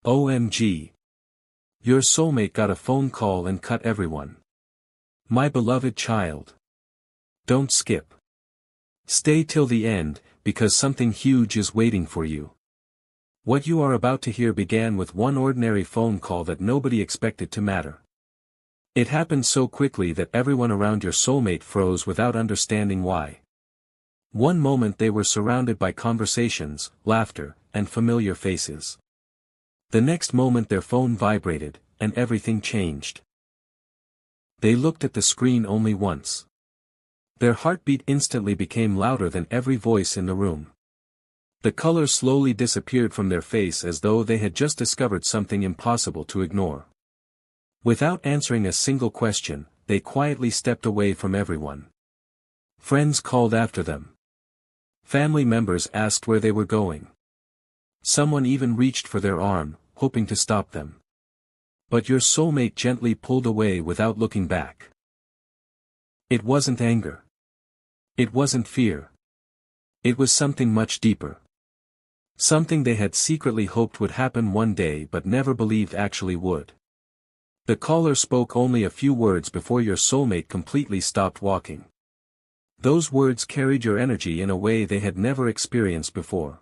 OMG. Your soulmate got a phone call and cut everyone. My beloved child. Don't skip. Stay till the end, because something huge is waiting for you. What you are about to hear began with one ordinary phone call that nobody expected to matter. It happened so quickly that everyone around your soulmate froze without understanding why. One moment they were surrounded by conversations, laughter, and familiar faces. The next moment their phone vibrated, and everything changed. They looked at the screen only once. Their heartbeat instantly became louder than every voice in the room. The color slowly disappeared from their face as though they had just discovered something impossible to ignore. Without answering a single question, they quietly stepped away from everyone. Friends called after them. Family members asked where they were going. Someone even reached for their arm, hoping to stop them. But your soulmate gently pulled away without looking back. It wasn't anger. It wasn't fear. It was something much deeper. Something they had secretly hoped would happen one day but never believed actually would. The caller spoke only a few words before your soulmate completely stopped walking. Those words carried your energy in a way they had never experienced before.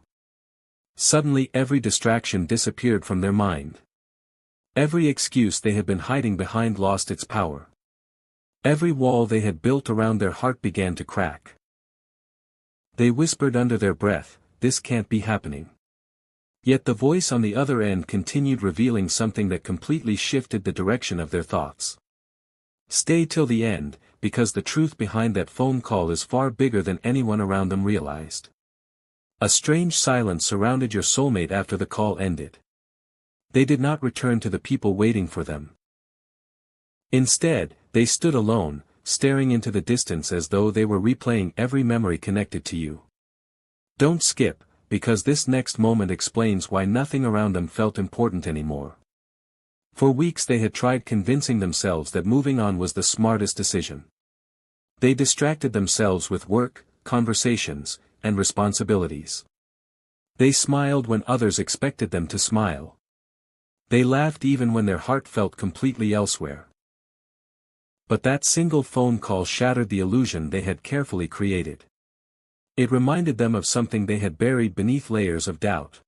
Suddenly every distraction disappeared from their mind. Every excuse they had been hiding behind lost its power. Every wall they had built around their heart began to crack. They whispered under their breath, "This can't be happening." Yet the voice on the other end continued revealing something that completely shifted the direction of their thoughts. Stay till the end, because the truth behind that phone call is far bigger than anyone around them realized. A strange silence surrounded your soulmate after the call ended. They did not return to the people waiting for them. Instead, they stood alone, staring into the distance as though they were replaying every memory connected to you. Don't skip, because this next moment explains why nothing around them felt important anymore. For weeks they had tried convincing themselves that moving on was the smartest decision. They distracted themselves with work, conversations, and responsibilities. They smiled when others expected them to smile. They laughed even when their heart felt completely elsewhere. But that single phone call shattered the illusion they had carefully created. It reminded them of something they had buried beneath layers of doubt.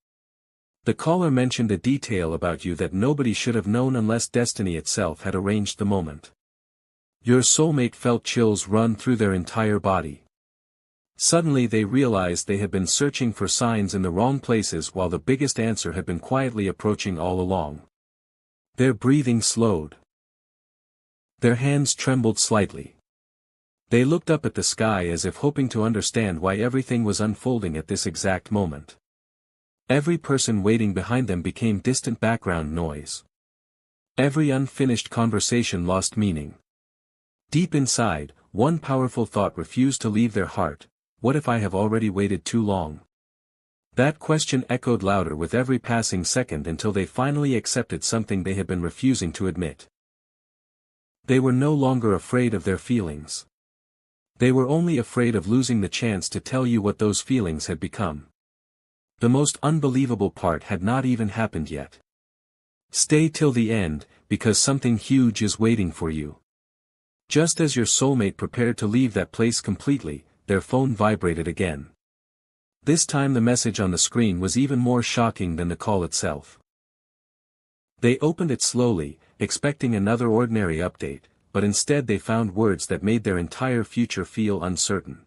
The caller mentioned a detail about you that nobody should have known unless destiny itself had arranged the moment. Your soulmate felt chills run through their entire body. Suddenly they realized they had been searching for signs in the wrong places while the biggest answer had been quietly approaching all along. Their breathing slowed. Their hands trembled slightly. They looked up at the sky as if hoping to understand why everything was unfolding at this exact moment. Every person waiting behind them became distant background noise. Every unfinished conversation lost meaning. Deep inside, one powerful thought refused to leave their heart: what if I have already waited too long? That question echoed louder with every passing second until they finally accepted something they had been refusing to admit. They were no longer afraid of their feelings. They were only afraid of losing the chance to tell you what those feelings had become. The most unbelievable part had not even happened yet. Stay till the end, because something huge is waiting for you. Just as your soulmate prepared to leave that place completely, their phone vibrated again. This time the message on the screen was even more shocking than the call itself. They opened it slowly, expecting another ordinary update, but instead they found words that made their entire future feel uncertain.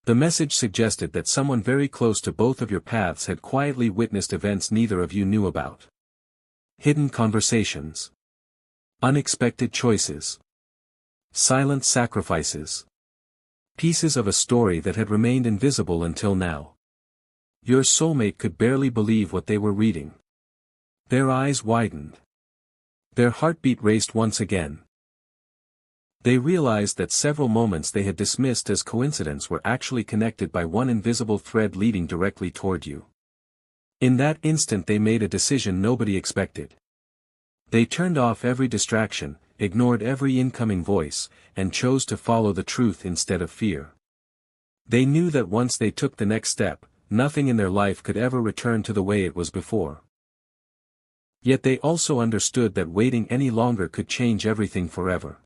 The message suggested that someone very close to both of your paths had quietly witnessed events neither of you knew about. Hidden conversations. Unexpected choices. Silent sacrifices. Pieces of a story that had remained invisible until now. Your soulmate could barely believe what they were reading. Their eyes widened. Their heartbeat raced once again. They realized that several moments they had dismissed as coincidence were actually connected by one invisible thread leading directly toward you. In that instant they made a decision nobody expected. They turned off every distraction, ignored every incoming voice, and chose to follow the truth instead of fear. They knew that once they took the next step, nothing in their life could ever return to the way it was before. Yet they also understood that waiting any longer could change everything forever.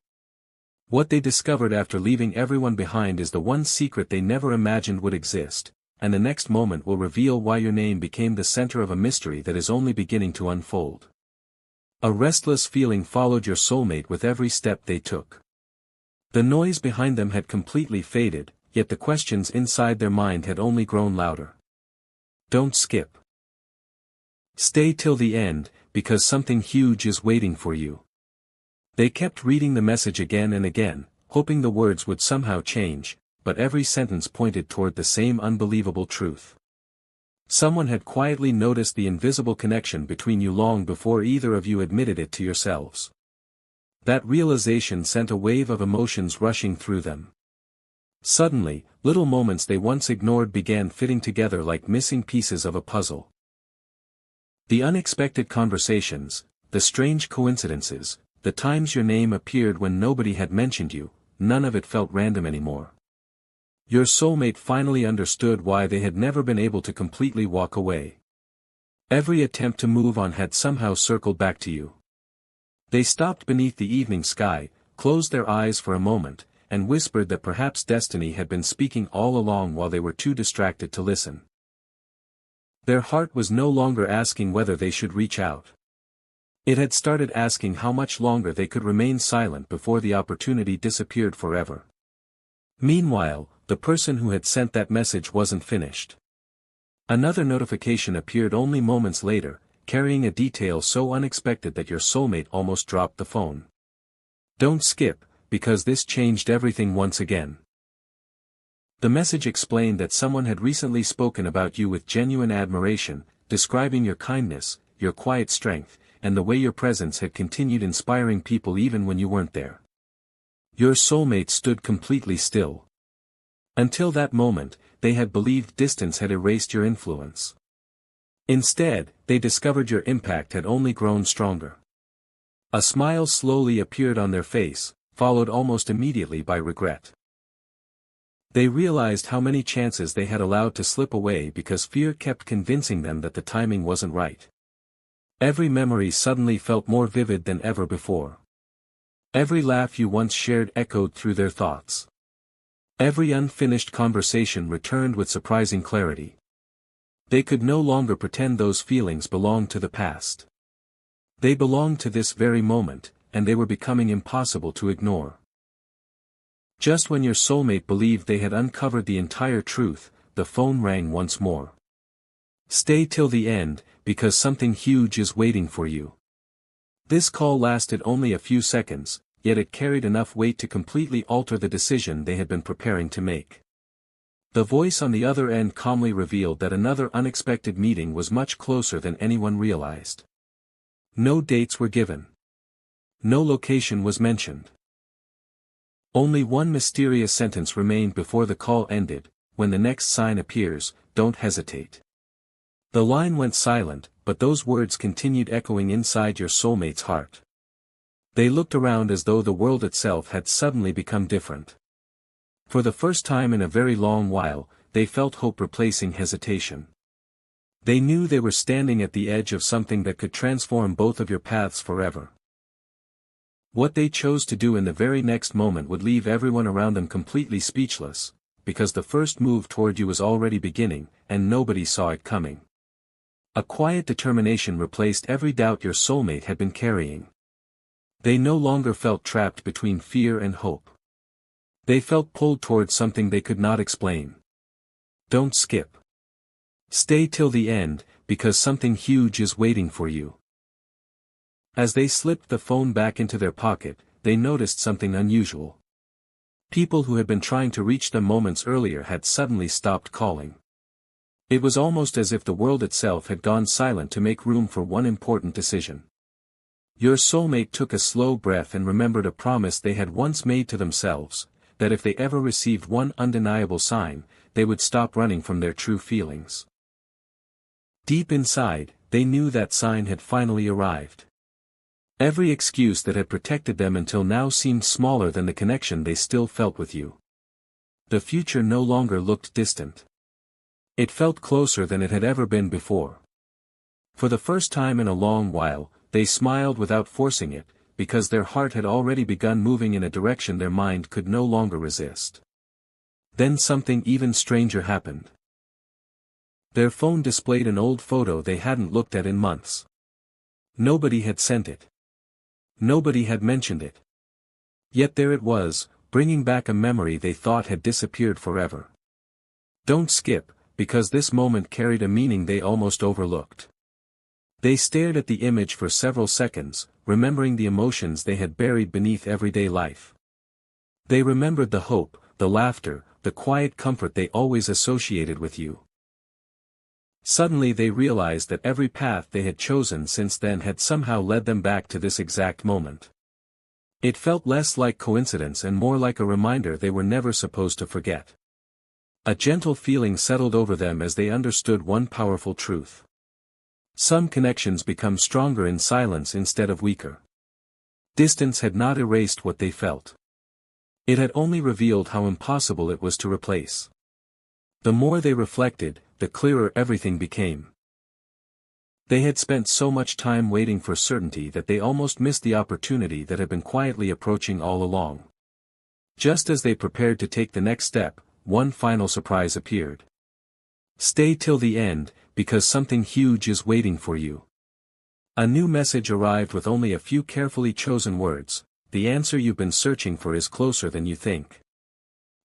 What they discovered after leaving everyone behind is the one secret they never imagined would exist, and the next moment will reveal why your name became the center of a mystery that is only beginning to unfold. A restless feeling followed your soulmate with every step they took. The noise behind them had completely faded, yet the questions inside their mind had only grown louder. Don't skip. Stay till the end, because something huge is waiting for you. They kept reading the message again and again, hoping the words would somehow change, but every sentence pointed toward the same unbelievable truth. Someone had quietly noticed the invisible connection between you long before either of you admitted it to yourselves. That realization sent a wave of emotions rushing through them. Suddenly, little moments they once ignored began fitting together like missing pieces of a puzzle. The unexpected conversations, the strange coincidences, the times your name appeared when nobody had mentioned you, none of it felt random anymore. Your soulmate finally understood why they had never been able to completely walk away. Every attempt to move on had somehow circled back to you. They stopped beneath the evening sky, closed their eyes for a moment, and whispered that perhaps destiny had been speaking all along while they were too distracted to listen. Their heart was no longer asking whether they should reach out. It had started asking how much longer they could remain silent before the opportunity disappeared forever. Meanwhile, the person who had sent that message wasn't finished. Another notification appeared only moments later, carrying a detail so unexpected that your soulmate almost dropped the phone. Don't skip, because this changed everything once again. The message explained that someone had recently spoken about you with genuine admiration, describing your kindness, your quiet strength, and the way your presence had continued inspiring people even when you weren't there. Your soulmate stood completely still. Until that moment, they had believed distance had erased your influence. Instead, they discovered your impact had only grown stronger. A smile slowly appeared on their face, followed almost immediately by regret. They realized how many chances they had allowed to slip away because fear kept convincing them that the timing wasn't right. Every memory suddenly felt more vivid than ever before. Every laugh you once shared echoed through their thoughts. Every unfinished conversation returned with surprising clarity. They could no longer pretend those feelings belonged to the past. They belonged to this very moment, and they were becoming impossible to ignore. Just when your soulmate believed they had uncovered the entire truth, the phone rang once more. Stay till the end, because something huge is waiting for you. This call lasted only a few seconds, yet it carried enough weight to completely alter the decision they had been preparing to make. The voice on the other end calmly revealed that another unexpected meeting was much closer than anyone realized. No dates were given. No location was mentioned. Only one mysterious sentence remained before the call ended: when the next sign appears, don't hesitate. The line went silent, but those words continued echoing inside your soulmate's heart. They looked around as though the world itself had suddenly become different. For the first time in a very long while, they felt hope replacing hesitation. They knew they were standing at the edge of something that could transform both of your paths forever. What they chose to do in the very next moment would leave everyone around them completely speechless, because the first move toward you was already beginning, and nobody saw it coming. A quiet determination replaced every doubt your soulmate had been carrying. They no longer felt trapped between fear and hope. They felt pulled towards something they could not explain. Don't skip. Stay till the end, because something huge is waiting for you. As they slipped the phone back into their pocket, they noticed something unusual. People who had been trying to reach them moments earlier had suddenly stopped calling. It was almost as if the world itself had gone silent to make room for one important decision. Your soulmate took a slow breath and remembered a promise they had once made to themselves, that if they ever received one undeniable sign, they would stop running from their true feelings. Deep inside, they knew that sign had finally arrived. Every excuse that had protected them until now seemed smaller than the connection they still felt with you. The future no longer looked distant. It felt closer than it had ever been before. For the first time in a long while, they smiled without forcing it, because their heart had already begun moving in a direction their mind could no longer resist. Then something even stranger happened. Their phone displayed an old photo they hadn't looked at in months. Nobody had sent it. Nobody had mentioned it. Yet there it was, bringing back a memory they thought had disappeared forever. Don't skip, because this moment carried a meaning they almost overlooked. They stared at the image for several seconds, remembering the emotions they had buried beneath everyday life. They remembered the hope, the laughter, the quiet comfort they always associated with you. Suddenly they realized that every path they had chosen since then had somehow led them back to this exact moment. It felt less like coincidence and more like a reminder they were never supposed to forget. A gentle feeling settled over them as they understood one powerful truth. Some connections become stronger in silence instead of weaker. Distance had not erased what they felt. It had only revealed how impossible it was to replace. The more they reflected, the clearer everything became. They had spent so much time waiting for certainty that they almost missed the opportunity that had been quietly approaching all along. Just as they prepared to take the next step, one final surprise appeared. Stay till the end, because something huge is waiting for you. A new message arrived with only a few carefully chosen words. The answer you've been searching for is closer than you think.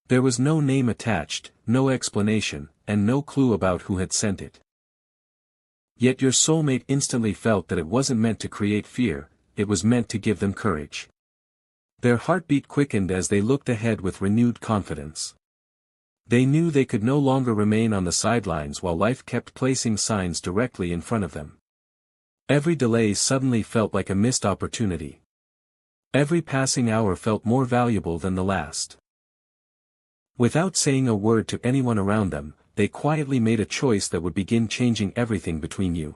There was no name attached, no explanation, and no clue about who had sent it. Yet your soulmate instantly felt that it wasn't meant to create fear, it was meant to give them courage. Their heartbeat quickened as they looked ahead with renewed confidence. They knew they could no longer remain on the sidelines while life kept placing signs directly in front of them. Every delay suddenly felt like a missed opportunity. Every passing hour felt more valuable than the last. Without saying a word to anyone around them, they quietly made a choice that would begin changing everything between you.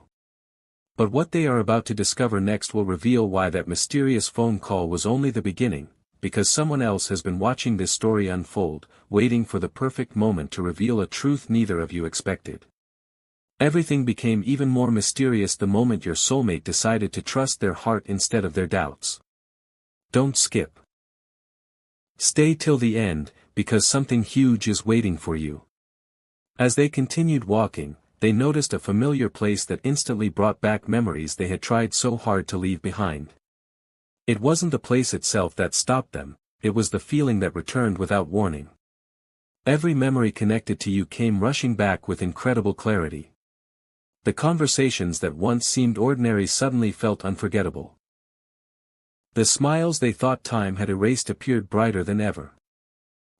But what they are about to discover next will reveal why that mysterious phone call was only the beginning, because someone else has been watching this story unfold, waiting for the perfect moment to reveal a truth neither of you expected. Everything became even more mysterious the moment your soulmate decided to trust their heart instead of their doubts. Don't skip. Stay till the end, because something huge is waiting for you. As they continued walking, they noticed a familiar place that instantly brought back memories they had tried so hard to leave behind. It wasn't the place itself that stopped them, it was the feeling that returned without warning. Every memory connected to you came rushing back with incredible clarity. The conversations that once seemed ordinary suddenly felt unforgettable. The smiles they thought time had erased appeared brighter than ever.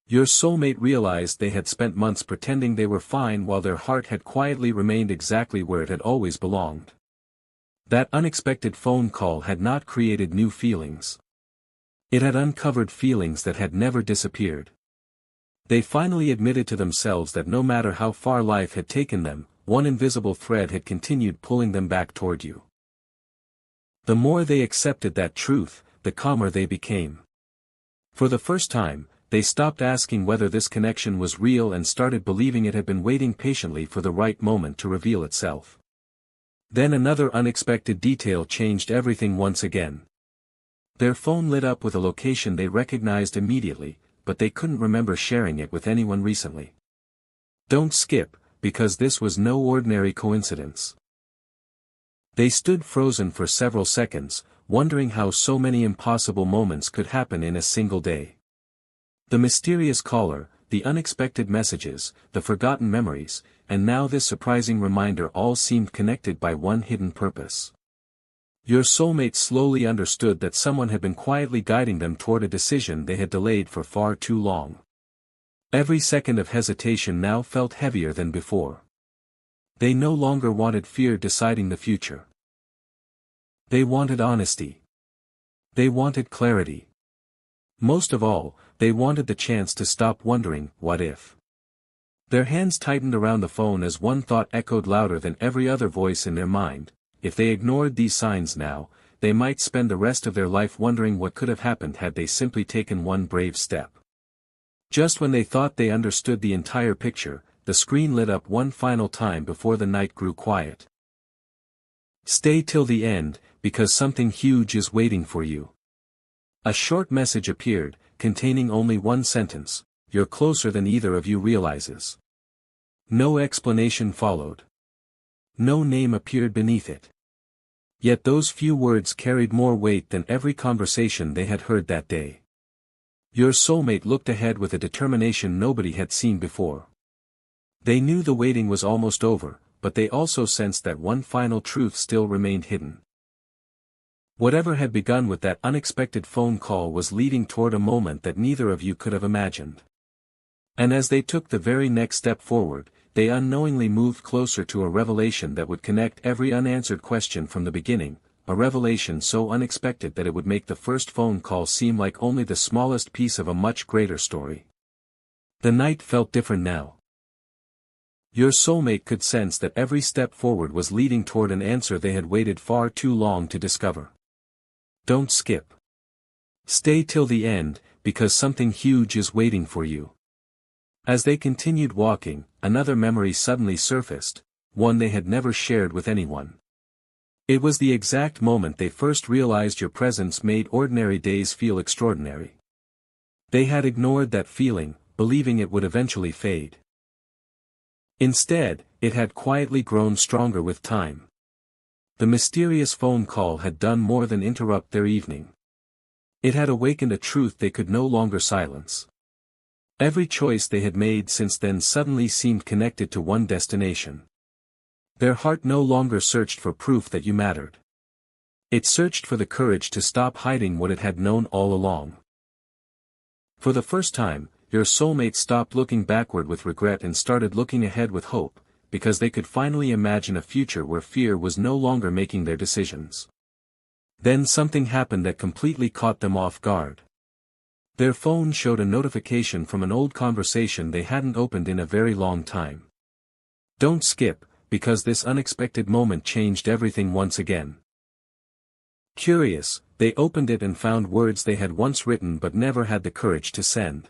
Your soulmate realized they had spent months pretending they were fine while their heart had quietly remained exactly where it had always belonged. That unexpected phone call had not created new feelings. It had uncovered feelings that had never disappeared. They finally admitted to themselves that no matter how far life had taken them, one invisible thread had continued pulling them back toward you. The more they accepted that truth, the calmer they became. For the first time, they stopped asking whether this connection was real and started believing it had been waiting patiently for the right moment to reveal itself. Then another unexpected detail changed everything once again. Their phone lit up with a location they recognized immediately, but they couldn't remember sharing it with anyone recently. Don't skip, because this was no ordinary coincidence. They stood frozen for several seconds, wondering how so many impossible moments could happen in a single day. The mysterious caller, the unexpected messages, the forgotten memories, and now this surprising reminder all seemed connected by one hidden purpose. Your soulmate slowly understood that someone had been quietly guiding them toward a decision they had delayed for far too long. Every second of hesitation now felt heavier than before. They no longer wanted fear deciding the future. They wanted honesty. They wanted clarity. Most of all, they wanted the chance to stop wondering, what if? Their hands tightened around the phone as one thought echoed louder than every other voice in their mind. If they ignored these signs now, they might spend the rest of their life wondering what could have happened had they simply taken one brave step. Just when they thought they understood the entire picture, the screen lit up one final time before the night grew quiet. Stay till the end, because something huge is waiting for you. A short message appeared, containing only one sentence: "You're closer than either of you realizes." No explanation followed. No name appeared beneath it. Yet those few words carried more weight than every conversation they had heard that day. Your soulmate looked ahead with a determination nobody had seen before. They knew the waiting was almost over, but they also sensed that one final truth still remained hidden. Whatever had begun with that unexpected phone call was leading toward a moment that neither of you could have imagined. And as they took the very next step forward, they unknowingly moved closer to a revelation that would connect every unanswered question from the beginning, a revelation so unexpected that it would make the first phone call seem like only the smallest piece of a much greater story. The night felt different now. Your soulmate could sense that every step forward was leading toward an answer they had waited far too long to discover. Don't skip. Stay till the end, because something huge is waiting for you. As they continued walking, another memory suddenly surfaced, one they had never shared with anyone. It was the exact moment they first realized your presence made ordinary days feel extraordinary. They had ignored that feeling, believing it would eventually fade. Instead, it had quietly grown stronger with time. The mysterious phone call had done more than interrupt their evening. It had awakened a truth they could no longer silence. Every choice they had made since then suddenly seemed connected to one destination. Their heart no longer searched for proof that you mattered. It searched for the courage to stop hiding what it had known all along. For the first time, your soulmate stopped looking backward with regret and started looking ahead with hope, because they could finally imagine a future where fear was no longer making their decisions. Then something happened that completely caught them off guard. Their phone showed a notification from an old conversation they hadn't opened in a very long time. Don't skip, because this unexpected moment changed everything once again. Curious, they opened it and found words they had once written but never had the courage to send.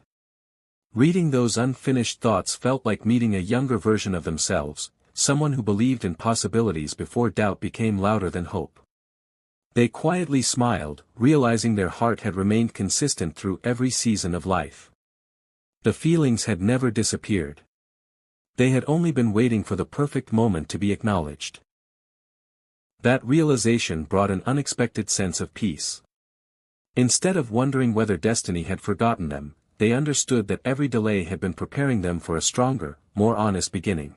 Reading those unfinished thoughts felt like meeting a younger version of themselves, someone who believed in possibilities before doubt became louder than hope. They quietly smiled, realizing their heart had remained consistent through every season of life. The feelings had never disappeared. They had only been waiting for the perfect moment to be acknowledged. That realization brought an unexpected sense of peace. Instead of wondering whether destiny had forgotten them, they understood that every delay had been preparing them for a stronger, more honest beginning.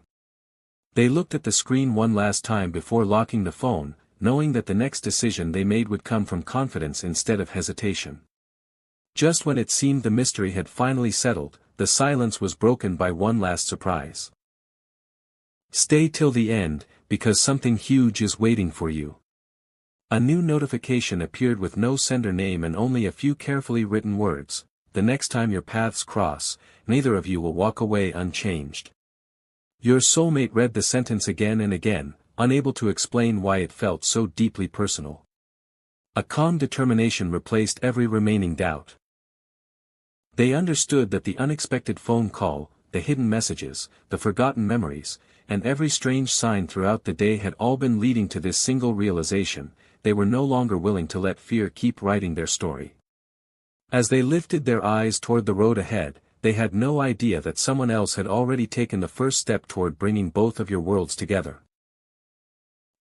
They looked at the screen one last time before locking the phone, knowing that the next decision they made would come from confidence instead of hesitation. Just when it seemed the mystery had finally settled, the silence was broken by one last surprise. Stay till the end, because something huge is waiting for you. A new notification appeared with no sender name and only a few carefully written words: "The next time your paths cross, neither of you will walk away unchanged." Your soulmate read the sentence again and again, unable to explain why it felt so deeply personal. A calm determination replaced every remaining doubt. They understood that the unexpected phone call, the hidden messages, the forgotten memories, and every strange sign throughout the day had all been leading to this single realization: they were no longer willing to let fear keep writing their story. As they lifted their eyes toward the road ahead, they had no idea that someone else had already taken the first step toward bringing both of your worlds together.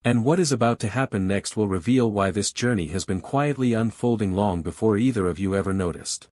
And what is about to happen next will reveal why this journey has been quietly unfolding long before either of you ever noticed.